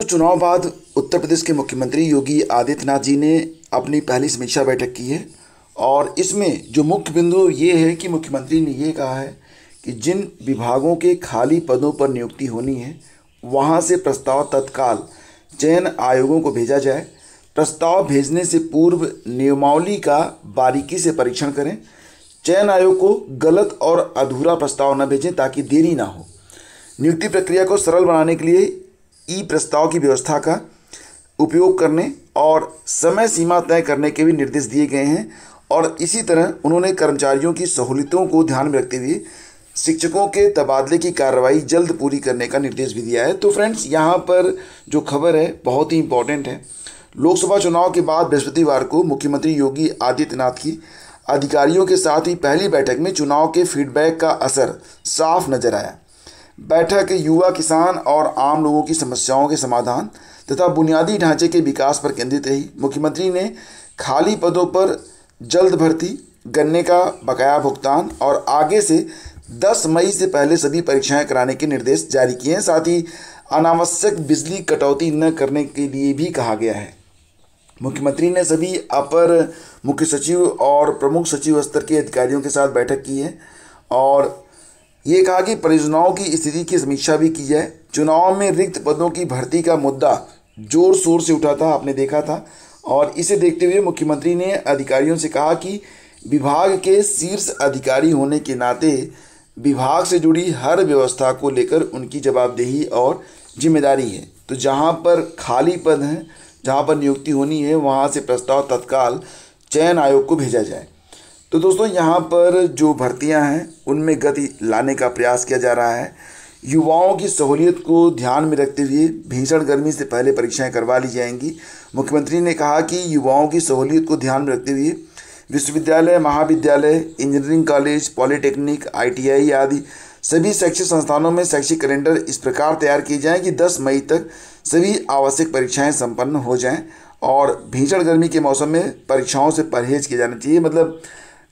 चुनाव बाद उत्तर प्रदेश के मुख्यमंत्री योगी आदित्यनाथ जी ने अपनी पहली समीक्षा बैठक की है और इसमें जो मुख्य बिंदु ये है कि मुख्यमंत्री ने ये कहा है कि जिन विभागों के खाली पदों पर नियुक्ति होनी है वहां से प्रस्ताव तत्काल चयन आयोगों को भेजा जाए। प्रस्ताव भेजने से पूर्व नियमावली का बारीकी से परीक्षण करें। चयन आयोग को गलत और अधूरा प्रस्ताव न भेजें ताकि देरी ना हो। नियुक्ति प्रक्रिया को सरल बनाने के लिए ई प्रस्ताव की व्यवस्था का उपयोग करने और समय सीमा तय करने के भी निर्देश दिए गए हैं। और इसी तरह उन्होंने कर्मचारियों की सहूलियतों को ध्यान में रखते हुए शिक्षकों के तबादले की कार्रवाई जल्द पूरी करने का निर्देश भी दिया है। तो फ्रेंड्स, यहाँ पर जो खबर है बहुत ही इंपॉर्टेंट है। लोकसभा चुनाव के बाद बृहस्पतिवार को मुख्यमंत्री योगी आदित्यनाथ की अधिकारियों के साथ ही पहली बैठक में चुनाव के फीडबैक का असर साफ नजर आया। बैठक युवा, किसान और आम लोगों की समस्याओं के समाधान तथा बुनियादी ढांचे के विकास पर केंद्रित रही। मुख्यमंत्री ने खाली पदों पर जल्द भर्ती, गन्ने का बकाया भुगतान और आगे से 10 मई से पहले सभी परीक्षाएं कराने के निर्देश जारी किए हैं। साथ ही अनावश्यक बिजली कटौती न करने के लिए भी कहा गया है। मुख्यमंत्री ने सभी अपर मुख्य सचिव और प्रमुख सचिव स्तर के अधिकारियों के साथ बैठक की है और ये कहा कि परियोजनाओं की स्थिति की समीक्षा भी की जाए। चुनाव में रिक्त पदों की भर्ती का मुद्दा जोर शोर से उठा था, आपने देखा था, और इसे देखते हुए मुख्यमंत्री ने अधिकारियों से कहा कि विभाग के शीर्ष अधिकारी होने के नाते विभाग से जुड़ी हर व्यवस्था को लेकर उनकी जवाबदेही और जिम्मेदारी है। तो जहां पर खाली पद हैं, जहां पर नियुक्ति होनी है, वहां से प्रस्ताव तत्काल चयन आयोग को भेजा जाए। तो दोस्तों, यहाँ पर जो भर्तियां हैं उनमें गति लाने का प्रयास किया जा रहा है। युवाओं की सहूलियत को ध्यान में रखते हुए भीषण गर्मी से पहले परीक्षाएं करवा ली जाएंगी। मुख्यमंत्री ने कहा कि युवाओं की सहूलियत को ध्यान में रखते हुए विश्वविद्यालय, महाविद्यालय, इंजीनियरिंग कॉलेज, पॉलिटेक्निक, ITI आदि सभी शैक्षिक संस्थानों में शैक्षिक कैलेंडर इस प्रकार तैयार किए जाएँ कि 10 मई तक सभी आवश्यक परीक्षाएँ संपन्न हो जाएँ। और भीषण गर्मी के मौसम में परीक्षाओं से परहेज किया जाना चाहिए, मतलब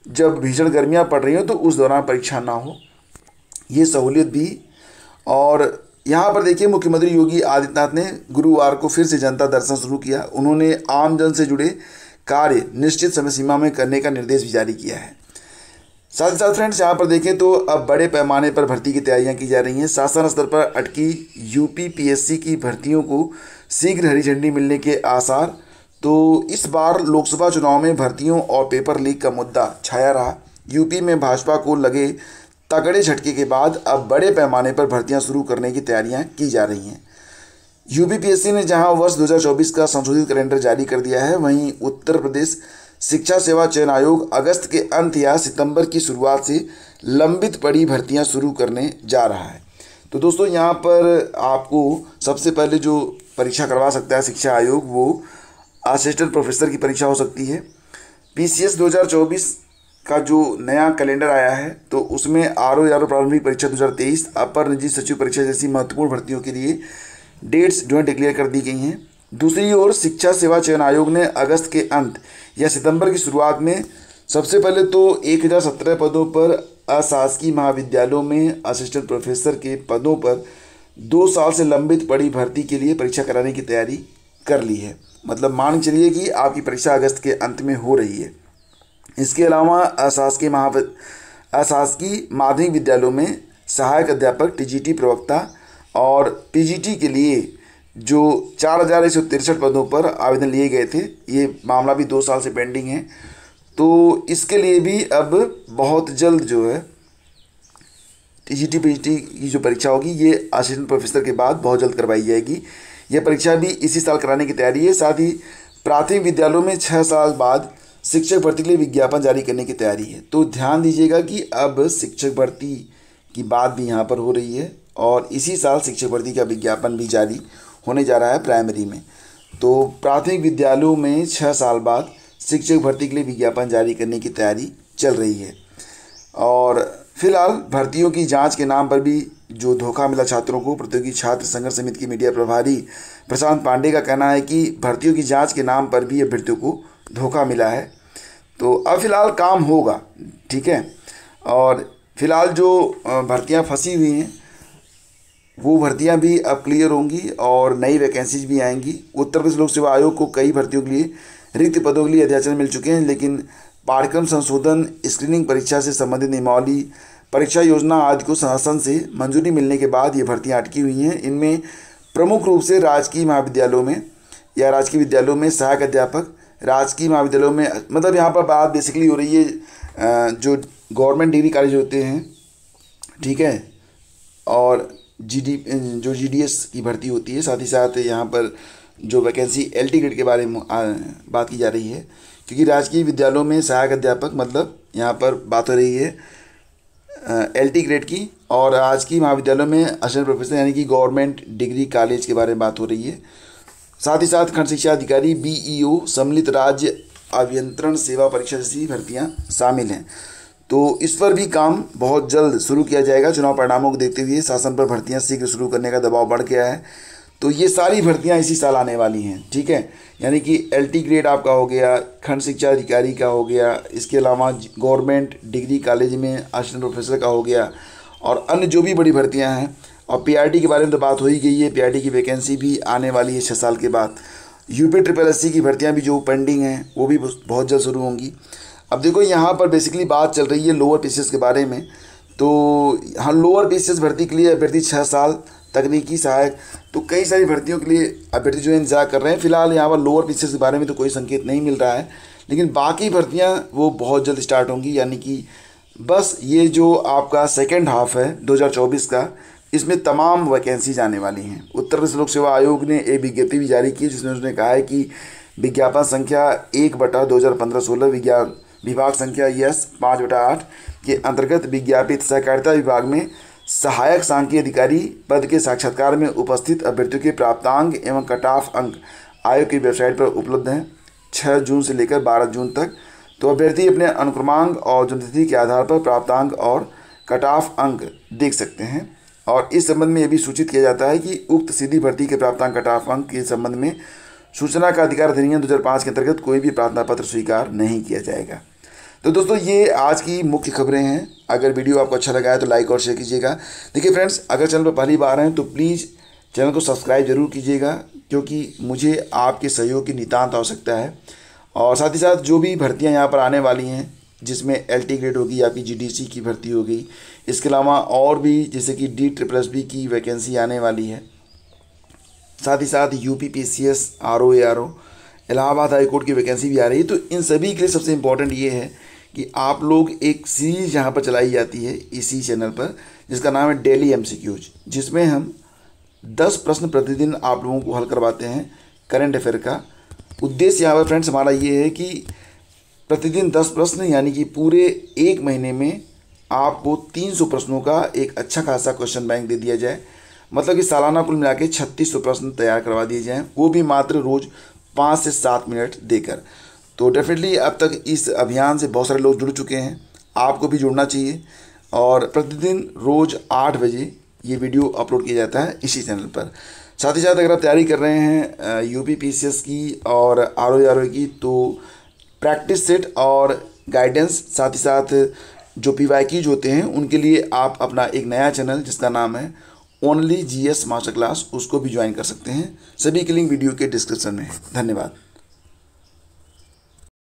जब भीषण गर्मियाँ पड़ रही हो तो उस दौरान परीक्षा ना हो, ये सहूलियत भी। और यहाँ पर देखिए, मुख्यमंत्री योगी आदित्यनाथ ने गुरुवार को फिर से जनता दर्शन शुरू किया। उन्होंने आम जन से जुड़े कार्य निश्चित समय सीमा में करने का निर्देश भी जारी किया है। साथ ही साथ फ्रेंड्स, यहाँ पर देखें तो अब बड़े पैमाने पर भर्ती की तैयारियाँ की जा रही हैं। शासन स्तर पर अटकी UPPSC की भर्तियों को शीघ्र हरी झंडी मिलने के आसार। तो इस बार लोकसभा चुनाव में भर्तियों और पेपर लीक का मुद्दा छाया रहा। यूपी में भाजपा को लगे तगड़े झटके के बाद अब बड़े पैमाने पर भर्तियां शुरू करने की तैयारियां की जा रही हैं। UPPSC ने जहां वर्ष 2024 का संशोधित कैलेंडर जारी कर दिया है, वहीं उत्तर प्रदेश शिक्षा सेवा चयन आयोग अगस्त के अंत या सितंबर की शुरुआत से लंबित पड़ी भर्तियां शुरू करने जा रहा है। तो दोस्तों, यहाँ पर आपको सबसे पहले जो परीक्षा करवा सकता है शिक्षा आयोग, वो असिस्टेंट प्रोफेसर की परीक्षा हो सकती है। PCS 2024 का जो नया कैलेंडर आया है तो उसमें RO प्रारंभिक परीक्षा 2023, अपर निजी सचिव परीक्षा जैसी महत्वपूर्ण भर्तियों के लिए डेट्स जो है डिक्लेयर कर दी गई हैं। दूसरी ओर शिक्षा सेवा चयन आयोग ने अगस्त के अंत या सितंबर की शुरुआत में सबसे पहले तो 1017 पदों पर अशासकीय महाविद्यालयों में असिस्टेंट प्रोफेसर के पदों पर 2 साल से लंबित पड़ी भर्ती के लिए परीक्षा कराने की तैयारी कर ली है। मतलब मान चलिए कि आपकी परीक्षा अगस्त के अंत में हो रही है। इसके अलावा अशासकीय माध्यमिक विद्यालयों में सहायक अध्यापक, TGT प्रवक्ता और PGT के लिए जो 4163 पदों पर आवेदन लिए गए थे, ये मामला भी 2 साल से पेंडिंग है। तो इसके लिए भी अब बहुत जल्द जो है TGT PGT की जो परीक्षा होगी, ये असिस्टेंट प्रोफेसर के बाद बहुत जल्द करवाई जाएगी। यह परीक्षा भी इसी साल कराने की तैयारी है। साथ ही प्राथमिक विद्यालयों में 6 साल बाद शिक्षक भर्ती के लिए विज्ञापन जारी करने की तैयारी है। तो ध्यान दीजिएगा कि अब शिक्षक भर्ती की बात भी यहाँ पर हो रही है और इसी साल शिक्षक भर्ती का विज्ञापन भी जारी होने जा रहा है प्राइमरी में। तो प्राथमिक विद्यालयों में 6 साल बाद शिक्षक भर्ती के लिए विज्ञापन जारी करने की तैयारी चल रही है। और फिलहाल भर्तियों की जांच के नाम पर भी जो धोखा मिला छात्रों को, प्रतियोगी छात्र संघर्ष समिति के मीडिया प्रभारी प्रशांत पांडे का कहना है कि भर्तियों की जांच के नाम पर भी अभ्यर्थियों को धोखा मिला है। तो अब फिलहाल काम होगा, ठीक है। और फिलहाल जो भर्तियां फंसी हुई हैं वो भर्तियां भी अब क्लियर होंगी और नई वैकेंसीज भी आएंगी। उत्तर प्रदेश लोक सेवा आयोग को कई भर्तियों के लिए रिक्त पदों के लिए अध्याचन मिल चुके हैं, लेकिन पाठ्यक्रम संशोधन, स्क्रीनिंग परीक्षा से संबंधित नियमावली, परीक्षा योजना आदि को शासन से मंजूरी मिलने के बाद ये भर्तियां अटकी हुई हैं। इनमें प्रमुख रूप से राजकीय महाविद्यालयों में या राजकीय विद्यालयों में सहायक अध्यापक, राजकीय महाविद्यालयों में, मतलब यहाँ पर बात बेसिकली हो रही है जो गवर्नमेंट डिग्री कॉलेज होते हैं, ठीक है, और जो GDS की भर्ती होती है। साथ ही साथ यहाँ पर जो वैकेंसी LT ग्रेड के बारे में बात की जा रही है, क्योंकि राजकीय विद्यालयों में सहायक अध्यापक, मतलब यहाँ पर बात हो रही है LT ग्रेड की, और राजकीय महाविद्यालयों में असिस्टेंट प्रोफेसर यानी कि गवर्नमेंट डिग्री कॉलेज के बारे में बात हो रही है। साथ ही साथ खंड शिक्षा अधिकारी BEO, सम्मिलित राज्य अभियंत्रण सेवा परीक्षा जैसी भर्तियां शामिल हैं। तो इस पर भी काम बहुत जल्द शुरू किया जाएगा। चुनाव परिणामों को देखते हुए शासन पर भर्तियां शीघ्र शुरू करने का दबाव बढ़ गया है। तो ये सारी भर्तियां इसी साल आने वाली हैं, ठीक है, यानी कि LT ग्रेड आपका हो गया, खंड शिक्षा अधिकारी का हो गया, इसके अलावा गवर्नमेंट डिग्री कॉलेज में असिस्टेंट प्रोफेसर का हो गया, और अन्य जो भी बड़ी भर्तियां हैं। और PRT के बारे में तो बात हो ही गई है, PRT की वैकेंसी भी आने वाली है 6 साल के बाद। UPSSC की भर्तियां भी जो पेंडिंग हैं वो भी बहुत जल्द शुरू होंगी। अब देखो यहाँ पर बेसिकली बात चल रही है लोअर PCS के बारे में। तो हाँ, लोअर PCS भर्ती के लिए अभ्यर्थी 6 साल, तकनीकी सहायक, तो कई सारी भर्तियों के लिए अभ्यर्थी जो इंतजार कर रहे हैं। फिलहाल यहाँ पर लोअर PCS के बारे में तो कोई संकेत नहीं मिल रहा है, लेकिन बाकी भर्तियाँ वो बहुत जल्द स्टार्ट होंगी। यानी कि बस ये जो आपका सेकेंड हाफ है 2024 का, इसमें तमाम वैकेंसीज आने वाली हैं। उत्तर प्रदेश लोक सेवा आयोग ने एक विज्ञप्ति भी जारी की, जिसमें उसने कहा है कि विज्ञापन संख्या 1/2015-16 विभाग संख्या यस 5/8 के अंतर्गत विज्ञापित सहकारिता विभाग में सहायक सांख्यिकी अधिकारी पद के साक्षात्कार में उपस्थित अभ्यर्थियों के प्राप्तांक एवं कट ऑफ अंक आयोग की वेबसाइट पर उपलब्ध हैं 6 जून से लेकर 12 जून तक। तो अभ्यर्थी अपने अनुक्रमांक और जन्मतिथि के आधार पर प्राप्तांक और कट ऑफ अंक देख सकते हैं। और इस संबंध में यह भी सूचित किया जाता है कि उक्त सीधी भर्ती के प्राप्तांक कट ऑफ अंक के संबंध में सूचना का अधिकार अधिनियम 2005 के अंतर्गत कोई भी प्रार्थना पत्र स्वीकार नहीं किया जाएगा। तो दोस्तों, ये आज की मुख्य खबरें हैं। अगर वीडियो आपको अच्छा लगा है तो लाइक और शेयर कीजिएगा। देखिए फ्रेंड्स, अगर चैनल पर पहली बार हैं तो प्लीज़ चैनल को सब्सक्राइब जरूर कीजिएगा, क्योंकि मुझे आपके सहयोग की नितांत आवश्यकता है। और साथ ही साथ जो भी भर्तियां यहाँ पर आने वाली हैं, जिसमें LT ग्रेड होगी, आपकी GDC की भर्ती होगी, इसके अलावा और भी जैसे कि DSSB की वैकेंसी आने वाली है। साथ ही साथ UPPCS, RO ARO, Allahabad high court की वैकेंसी भी आ रही है। तो इन सभी के लिए सबसे इम्पोर्टेंट ये है कि आप लोग एक सीरीज यहाँ पर चलाई जाती है इसी चैनल पर, जिसका नाम है डेली MCQs, जिसमें हम 10 प्रश्न प्रतिदिन आप लोगों को हल करवाते हैं करंट अफेयर का। उद्देश्य यहाँ पर फ्रेंड्स हमारा ये है कि प्रतिदिन 10 प्रश्न, यानी कि पूरे 1 महीने में आपको 300 प्रश्नों का एक अच्छा खासा क्वेश्चन बैंक दे दिया जाए। मतलब कि सालाना कुल मिला के 3600 प्रश्न तैयार करवा दिए जाएँ, वो भी मात्र रोज़ 5 से 7 मिनट देकर। तो डेफिनेटली अब तक इस अभियान से बहुत सारे लोग जुड़ चुके हैं, आपको भी जुड़ना चाहिए। और प्रतिदिन रोज़ 8 बजे ये वीडियो अपलोड किया जाता है इसी चैनल पर। साथ ही साथ अगर आप तैयारी कर रहे हैं UPPCS की और RO ARO की, तो प्रैक्टिस सेट और गाइडेंस, साथ ही साथ जो PYQs होते हैं उनके लिए आप अपना एक नया चैनल जिसका नाम है ओनली GS मास्टर क्लास, उसको भी ज्वाइन कर सकते हैं। सभी की लिंक वीडियो के डिस्क्रिप्शन में है। धन्यवाद।